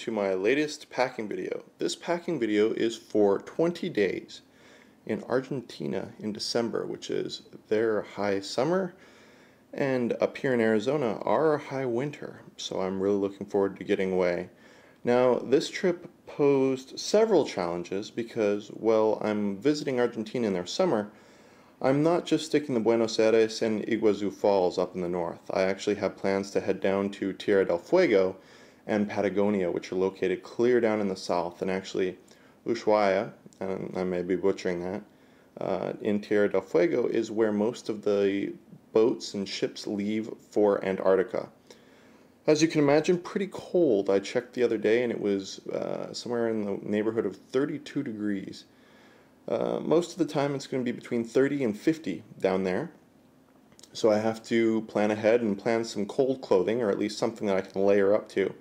to my latest packing video. This packing video is for 20 days in Argentina in December, which is their high summer, and up here in Arizona, our high winter. So I'm really looking forward to getting away. Now, this trip posed several challenges because, well, I'm visiting Argentina in their summer. I'm not just sticking to Buenos Aires and Iguazu Falls up in the north. I actually have plans to head down to Tierra del Fuego and Patagonia, which are located clear down in the south, and actually Ushuaia, and I may be butchering that, in Tierra del Fuego is where most of the boats and ships leave for Antarctica. As you can imagine, pretty cold. I checked the other day and it was somewhere in the neighborhood of 32 degrees. Most of the time it's going to be between 30 and 50 down there. So I have to plan ahead and plan some cold clothing, or at least something that I can layer up to.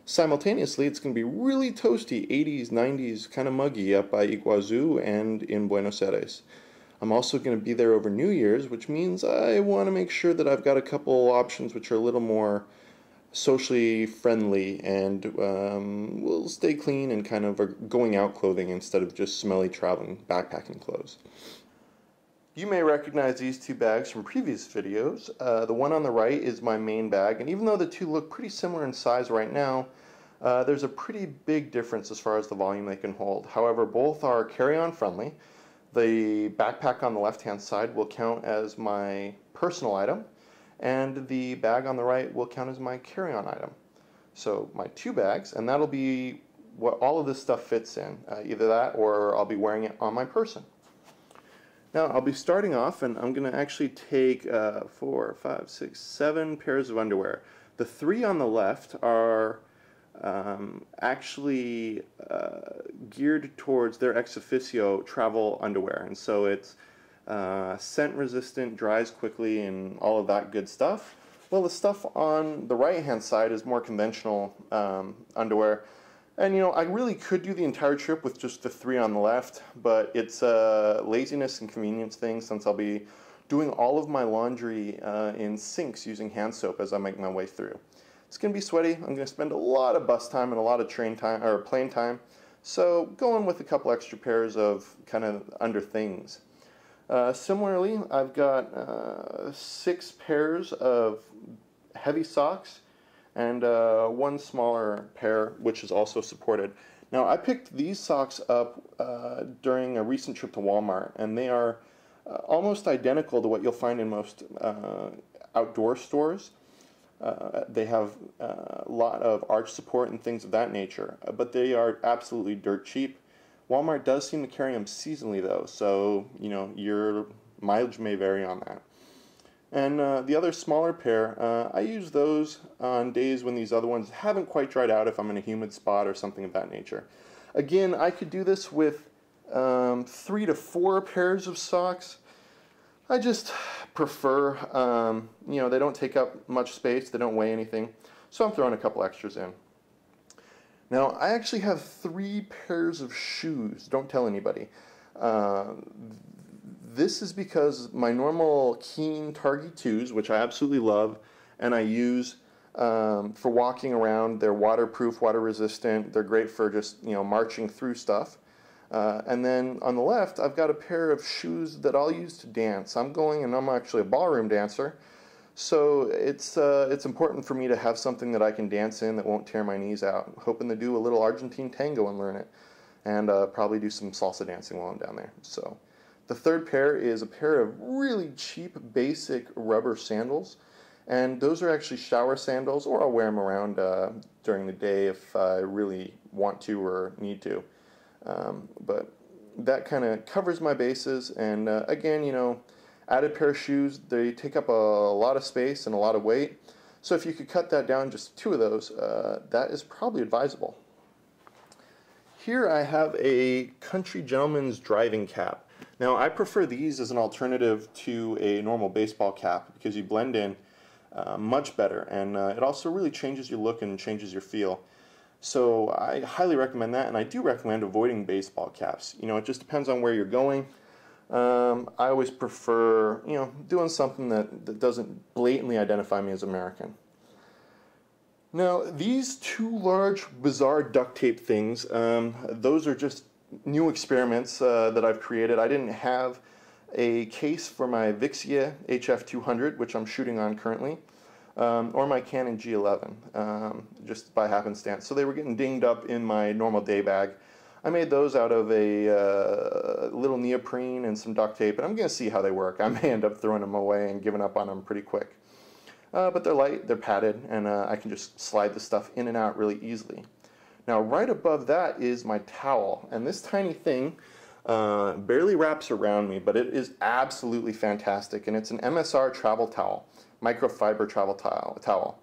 Simultaneously, it's going to be really toasty, 80s, 90s, kind of muggy up by Iguazu and in Buenos Aires. I'm also going to be there over New Year's, which means I want to make sure that I've got a couple options which are a little more socially friendly and will stay clean and kind of are going out clothing instead of just smelly traveling backpacking clothes. You may recognize these two bags from previous videos. The one on the right is my main bag, and even though the two look pretty similar in size right now, there's a pretty big difference as far as the volume they can hold. However, both are carry-on friendly. The backpack on the left-hand side will count as my personal item, and the bag on the right will count as my carry-on item. So my two bags, and that'll be what all of this stuff fits in. Either that or I'll be wearing it on my person. Now I'll be starting off, and I'm going to actually take 4, 5, 6, 7 pairs of underwear. The three on the left are actually geared towards their ex officio travel underwear, and so it's scent resistant, dries quickly, and all of that good stuff. Well, the stuff on the right hand side is more conventional underwear, and you know, I really could do the entire trip with just the three on the left, but it's a laziness and convenience thing, since I'll be doing all of my laundry in sinks using hand soap as I make my way through. It's going to be sweaty. I'm going to spend a lot of bus time and a lot of train time or plane time, so going with a couple extra pairs of kind of under things. Similarly, I've got 6 pairs of heavy socks and one smaller pair, which is also supported. Now, I picked these socks up during a recent trip to Walmart, and they are almost identical to what you'll find in most outdoor stores. They have a lot of arch support and things of that nature, but they are absolutely dirt cheap. Walmart does seem to carry them seasonally though, so you know, your mileage may vary on that. And the other smaller pair, I use those on days when these other ones haven't quite dried out, if I'm in a humid spot or something of that nature. Again, I could do this with 3 to 4 pairs of socks. I just prefer, you know, they don't take up much space, they don't weigh anything, so I'm throwing a couple extras in. Now, I actually have 3 pairs of shoes. Don't tell anybody. This is because my normal Keen Targi 2s, which I absolutely love, and I use for walking around. They're waterproof, water resistant. They're great for just, you know, marching through stuff. And then on the left, I've got a pair of shoes that I'll use to dance. I'm actually a ballroom dancer. So it's important for me to have something that I can dance in that won't tear my knees out. I'm hoping to do a little Argentine tango and learn it, and probably do some salsa dancing while I'm down there. So the third pair is a pair of really cheap, basic rubber sandals, and those are actually shower sandals, or I'll wear them around during the day if I really want to or need to. But that kind of covers my bases, and again, you know, added pair of shoes, they take up a lot of space and a lot of weight. So if you could cut that down, just 2 of those, that is probably advisable. Here I have a country gentleman's driving cap. Now, I prefer these as an alternative to a normal baseball cap because you blend in much better, and it also really changes your look and changes your feel. So I highly recommend that, and I do recommend avoiding baseball caps. You know, it just depends on where you're going. I always prefer, you know, doing something that doesn't blatantly identify me as American. Now, these two large, bizarre duct tape things, those are just new experiments that I've created. I didn't have a case for my Vixia HF200, which I'm shooting on currently, or my Canon G11, just by happenstance. So they were getting dinged up in my normal day bag. I made those out of a little neoprene and some duct tape, and I'm going to see how they work. I may end up throwing them away and giving up on them pretty quick. But they're light, they're padded, and I can just slide the stuff in and out really easily. Now, right above that is my towel, and this tiny thing barely wraps around me, but it is absolutely fantastic, and it's an Msr Travel Towel, microfiber travel towel.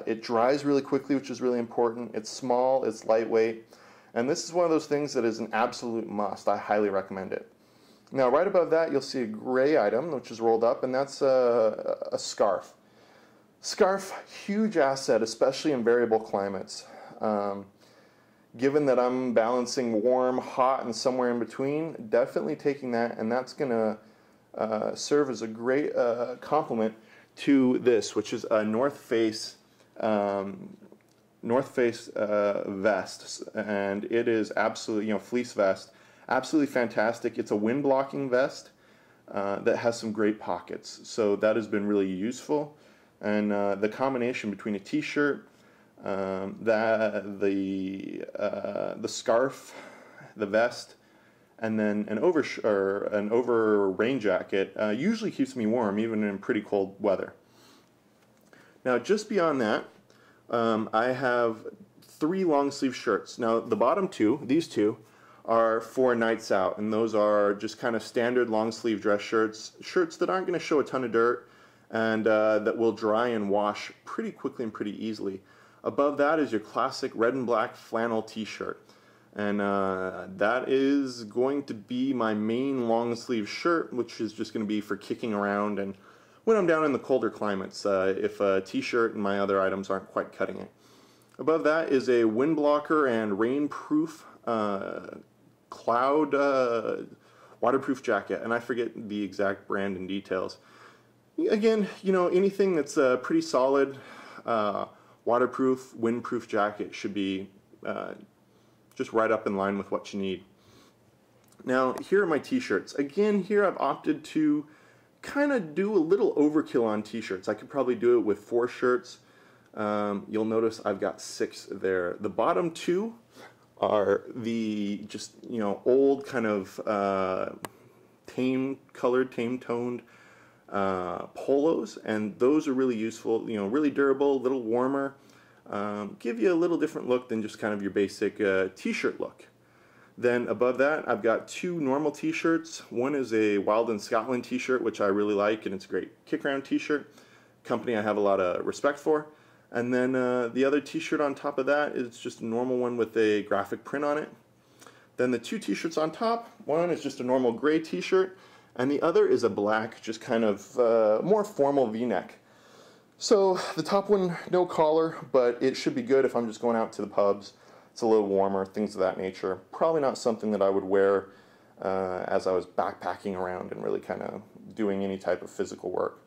It dries really quickly, which is really important. It's small, it's lightweight, and this is one of those things that is an absolute must. I highly recommend it. Now, right above that, you'll see a gray item, which is rolled up, and that's a scarf. Scarf, huge asset, especially in variable climates. Given that I'm balancing warm, hot, and somewhere in between, definitely taking that, and that's going to serve as a great complement to this, which is a North Face vest, and it is absolutely, fleece vest, absolutely fantastic. It's a wind blocking vest that has some great pockets, so that has been really useful. And the combination between a t-shirt, the scarf, the vest, and then an over rain jacket usually keeps me warm even in pretty cold weather. Now, just beyond that, I have 3 long sleeve shirts. Now, the bottom two, these two, are for nights out, and those are just kind of standard long sleeve dress shirts that aren't going to show a ton of dirt, and that will dry and wash pretty quickly and pretty easily. Above that is your classic red and black flannel t-shirt, and that is going to be my main long sleeve shirt, which is just going to be for kicking around and when I'm down in the colder climates, if a t-shirt and my other items aren't quite cutting it. Above that is a wind blocker and rainproof cloud waterproof jacket, and I forget the exact brand and details. Again, anything that's pretty solid, waterproof, windproof jacket should be just right up in line with what you need. Now, here are my t-shirts. Again, here I've opted to kind of do a little overkill on t-shirts. I could probably do it with 4 shirts. You'll notice I've got 6 there. The bottom 2 are the just, old kind of tame-colored, tame-toned polos, and those are really useful, really durable, a little warmer, give you a little different look than just kind of your basic t-shirt look. Then above that, I've got 2 normal t-shirts. One is a Wild in Scotland t-shirt, which I really like, and it's a great kick-around t-shirt, company I have a lot of respect for. And then the other t-shirt on top of that is just a normal one with a graphic print on it. Then the 2 t-shirts on top, one is just a normal gray t-shirt, and the other is a black, just kind of more formal v-neck. So the top one, no collar, but it should be good if I'm just going out to the pubs. It's a little warmer, things of that nature. Probably not something that I would wear as I was backpacking around and really kind of doing any type of physical work.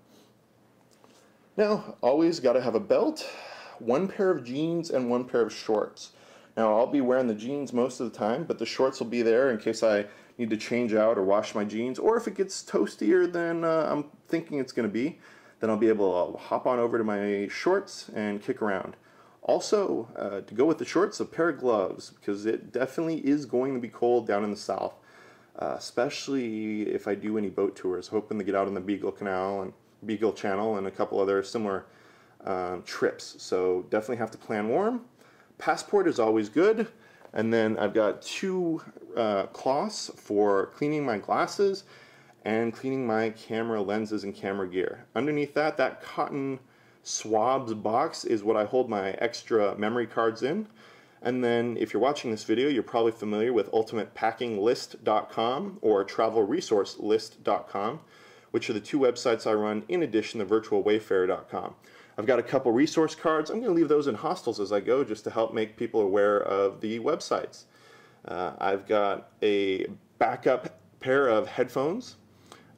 Now, always got to have a belt, 1 pair of jeans, and 1 pair of shorts. Now, I'll be wearing the jeans most of the time, but the shorts will be there in case I need to change out or wash my jeans, or if it gets toastier than I'm thinking it's going to be, then I'll be able to hop on over to my shorts and kick around. Also, to go with the shorts, a pair of gloves, because it definitely is going to be cold down in the south, especially if I do any boat tours, hoping to get out on the Beagle Canal and Beagle Channel and a couple other similar trips. So definitely have to plan warm. Passport is always good. And then I've got 2 cloths for cleaning my glasses and cleaning my camera lenses and camera gear. Underneath that, that cotton swabs box is what I hold my extra memory cards in. And then if you're watching this video, you're probably familiar with ultimatepackinglist.com or travelresourcelist.com, which are the 2 websites I run in addition to virtualwayfarer.com. I've got a couple resource cards. I'm going to leave those in hostels as I go just to help make people aware of the websites. I've got a backup pair of headphones.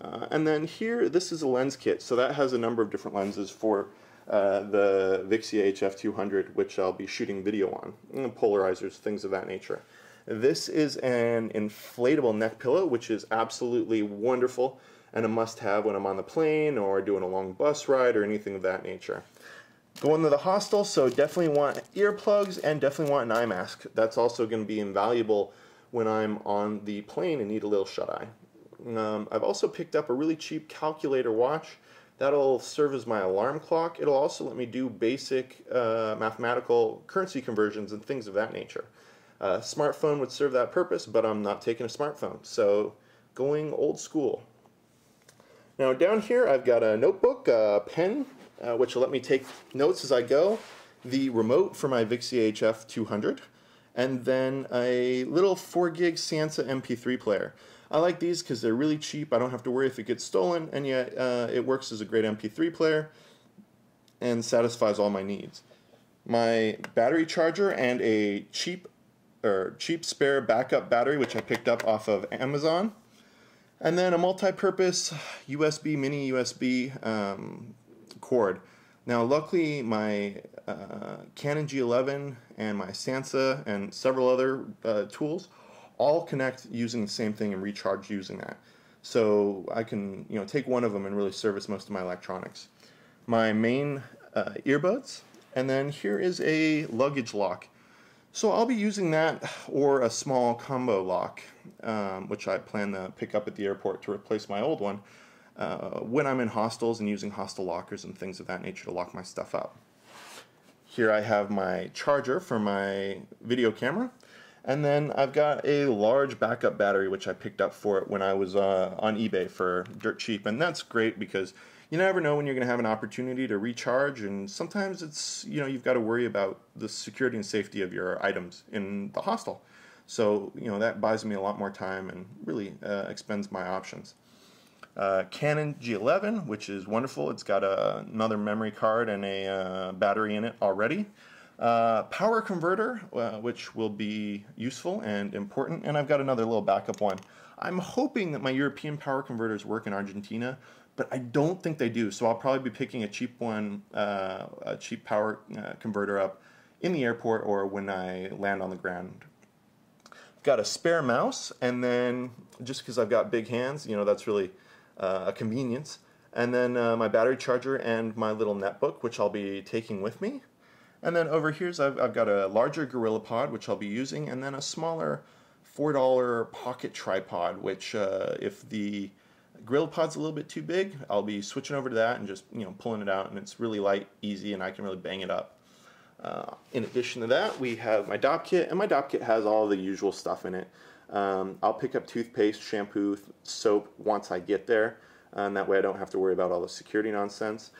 And then here, this is a lens kit. So that has a number of different lenses for the Vixia HF200, which I'll be shooting video on, polarizers, things of that nature. This is an inflatable neck pillow, which is absolutely wonderful and a must-have when I'm on the plane or doing a long bus ride or anything of that nature. Going to the hostel, so definitely want earplugs and definitely want an eye mask. That's also going to be invaluable when I'm on the plane and need a little shut-eye. I've also picked up a really cheap calculator watch. That'll serve as my alarm clock. It'll also let me do basic mathematical currency conversions and things of that nature. Smartphone would serve that purpose, but I'm not taking a smartphone, so going old school. Now down here I've got a notebook, a pen, which will let me take notes as I go, the remote for my Vixia HF200, and then a little 4 gig Sansa MP3 player. I like these because they're really cheap. I don't have to worry if it gets stolen, and yet it works as a great MP3 player and satisfies all my needs. My battery charger and a cheap spare backup battery, which I picked up off of Amazon, and then a multi-purpose USB, mini USB cord. Now luckily my Canon G11 and my Sansa and several other tools all connect using the same thing and recharge using that. So I can take one of them and really service most of my electronics. My main earbuds, and then here is a luggage lock. So I'll be using that or a small combo lock, which I plan to pick up at the airport to replace my old one when I'm in hostels and using hostel lockers and things of that nature to lock my stuff up. Here I have my charger for my video camera, and then I've got a large backup battery which I picked up for it when I was on eBay for dirt cheap, and that's great because you never know when you're going to have an opportunity to recharge, and sometimes it's, you've got to worry about the security and safety of your items in the hostel. So, that buys me a lot more time and really expands my options. Canon G11, which is wonderful. It's got another memory card and a battery in it already. Power converter, which will be useful and important, and I've got another little backup one. I'm hoping that my European power converters work in Argentina, but I don't think they do, so I'll probably be picking a cheap one, a cheap power converter up in the airport or when I land on the ground. I've got a spare mouse, and then just because I've got big hands, that's really a convenience. And then my battery charger and my little netbook, which I'll be taking with me. And then over here, I've got a larger GorillaPod, which I'll be using, and then a smaller $4 pocket tripod, which if the GorillaPod's a little bit too big, I'll be switching over to that and just pulling it out, and it's really light, easy, and I can really bang it up. In addition to that, we have my DOP kit, and my DOP kit has all the usual stuff in it. I'll pick up toothpaste, shampoo, soap once I get there, and that way I don't have to worry about all the security nonsense.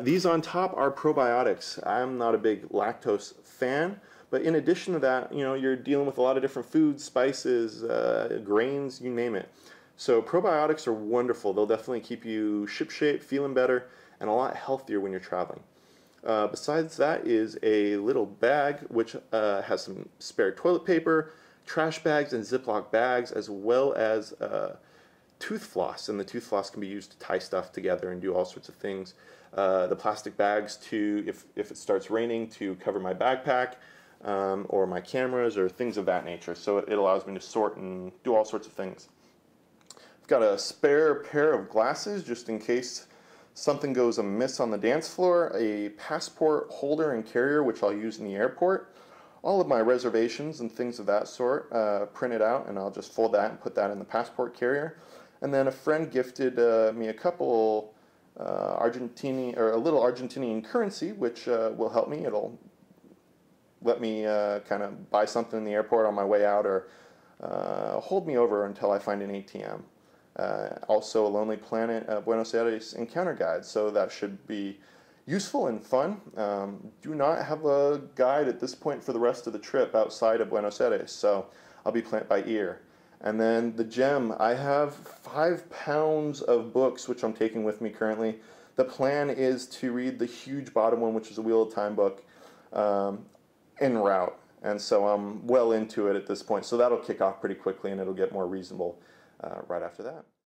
These on top are probiotics. I'm not a big lactose fan, but in addition to that, you're dealing with a lot of different foods, spices, grains, you name it. So probiotics are wonderful. They'll definitely keep you shipshape, feeling better, and a lot healthier when you're traveling. Besides that is a little bag which has some spare toilet paper, trash bags, and Ziploc bags, as well as tooth floss. And the tooth floss can be used to tie stuff together and do all sorts of things. The plastic bags to, if it starts raining, to cover my backpack or my cameras or things of that nature. So it allows me to sort and do all sorts of things. I've got a spare pair of glasses just in case something goes amiss on the dance floor, a passport holder and carrier which I'll use in the airport, all of my reservations and things of that sort printed out, and I'll just fold that and put that in the passport carrier. And then a friend gifted me a couple a little Argentinian currency which will help me. It'll let me kind of buy something in the airport on my way out, or hold me over until I find an ATM. Also a Lonely Planet Buenos Aires encounter guide, so that should be useful and fun. Do not have a guide at this point for the rest of the trip outside of Buenos Aires, so I'll be playing by ear. And then the gem, I have 5 pounds of books which I'm taking with me currently. The plan is to read the huge bottom one, which is a Wheel of Time book, en route. And so I'm well into it at this point, so that'll kick off pretty quickly and it'll get more reasonable right after that.